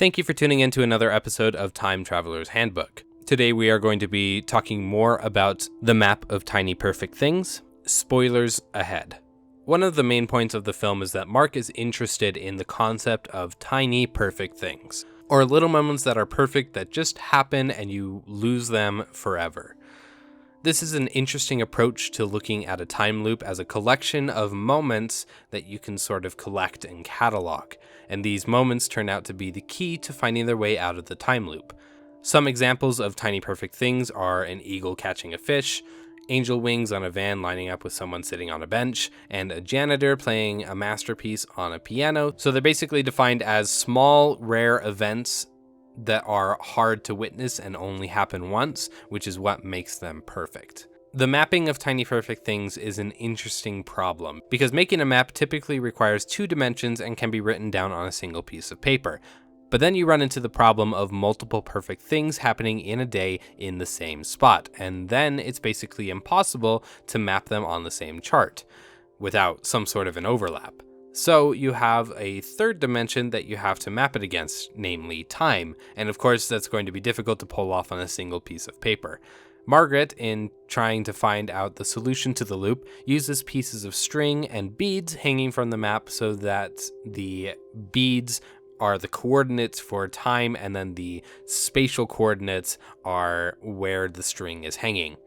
Thank you for tuning in to another episode of Time Traveler's Handbook. Today we are going to be talking more about the map of tiny perfect things. Spoilers ahead. One of the main points of the film is that Mark is interested in the concept of tiny perfect things, or little moments that are perfect that just happen and you lose them forever. This is an interesting approach to looking at a time loop as a collection of moments that you can sort of collect and catalog, and these moments turn out to be the key to finding their way out of the time loop. Some examples of tiny perfect things are an eagle catching a fish, angel wings on a van lining up with someone sitting on a bench, and a janitor playing a masterpiece on a piano. So they're basically defined as small, rare events that are hard to witness and only happen once, which is what makes them perfect. The mapping of tiny perfect things is an interesting problem, because making a map typically requires 2 dimensions and can be written down on a single piece of paper. But then you run into the problem of multiple perfect things happening in a day in the same spot, and then it's basically impossible to map them on the same chart without some sort of an overlap. So you have a third dimension that you have to map it against, namely time, and of course that's going to be difficult to pull off on a single piece of paper. Margaret, in trying to find out the solution to the loop, uses pieces of string and beads hanging from the map so that the beads are the coordinates for time and then the spatial coordinates are where the string is hanging.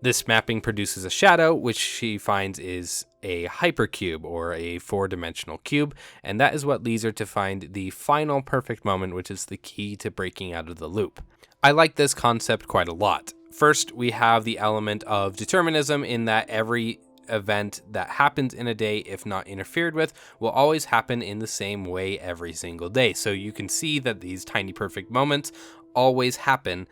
This mapping produces a shadow, which she finds is a hypercube, or a 4-dimensional cube, and that is what leads her to find the final perfect moment, which is the key to breaking out of the loop. I like this concept quite a lot. First, we have the element of determinism in that every event that happens in a day, if not interfered with, will always happen in the same way every single day. So you can see that these tiny perfect moments always happen.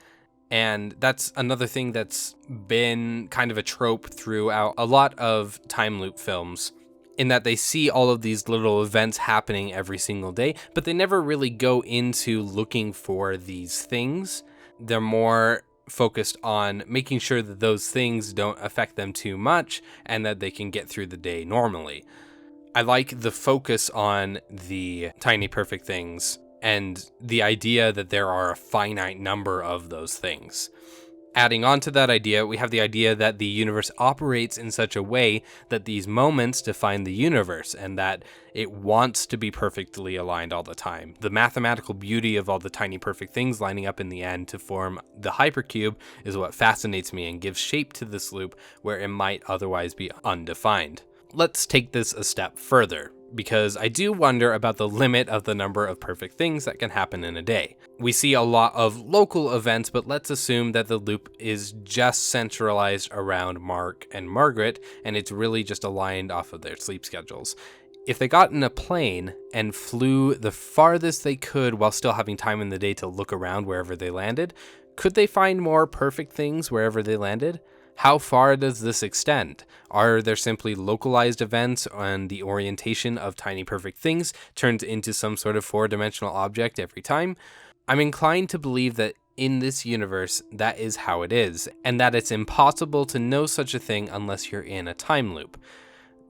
And that's another thing that's been kind of a trope throughout a lot of time loop films, in that they see all of these little events happening every single day, but they never really go into looking for these things. They're more focused on making sure that those things don't affect them too much and that they can get through the day normally. I like the focus on the tiny perfect things and the idea that there are a finite number of those things. Adding on to that idea, we have the idea that the universe operates in such a way that these moments define the universe and that it wants to be perfectly aligned all the time. The mathematical beauty of all the tiny perfect things lining up in the end to form the hypercube is what fascinates me and gives shape to this loop where it might otherwise be undefined. Let's take this a step further, because I do wonder about the limit of the number of perfect things that can happen in a day. We see a lot of local events, but let's assume that the loop is just centralized around Mark and Margaret, and it's really just aligned off of their sleep schedules. If they got in a plane and flew the farthest they could while still having time in the day to look around wherever they landed, could they find more perfect things wherever they landed? How far does this extend? Are there simply localized events and the orientation of tiny perfect things turns into some sort of 4-dimensional object every time? I'm inclined to believe that in this universe, that is how it is, and that it's impossible to know such a thing unless you're in a time loop.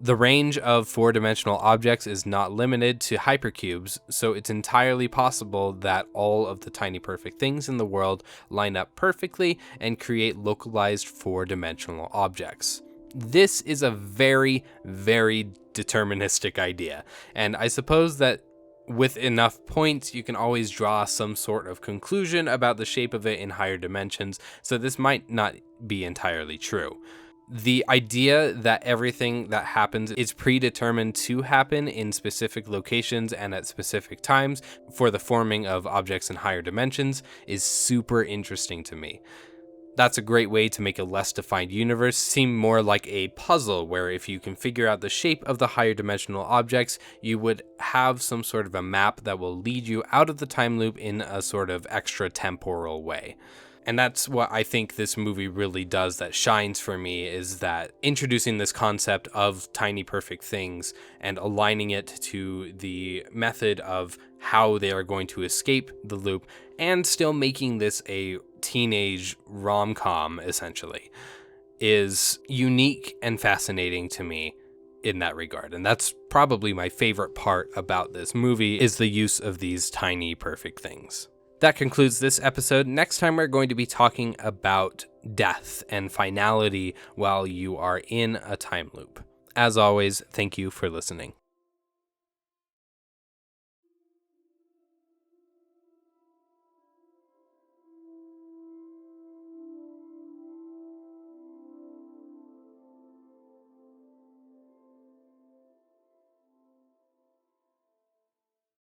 The range of 4-dimensional objects is not limited to hypercubes, so it's entirely possible that all of the tiny perfect things in the world line up perfectly and create localized 4-dimensional objects. This is a very, very deterministic idea, and I suppose that with enough points, you can always draw some sort of conclusion about the shape of it in higher dimensions, so this might not be entirely true. The idea that everything that happens is predetermined to happen in specific locations and at specific times for the forming of objects in higher dimensions is super interesting to me. That's a great way to make a less defined universe seem more like a puzzle, where if you can figure out the shape of the higher dimensional objects, you would have some sort of a map that will lead you out of the time loop in a sort of extra temporal way. And that's what I think this movie really does that shines for me, is that introducing this concept of tiny perfect things and aligning it to the method of how they are going to escape the loop and still making this a teenage rom-com, essentially, is unique and fascinating to me. in that regard. And that's probably my favorite part about this movie, is the use of these tiny perfect things. That concludes this episode. Next time we're going to be talking about death and finality while you are in a time loop. As always, thank you for listening.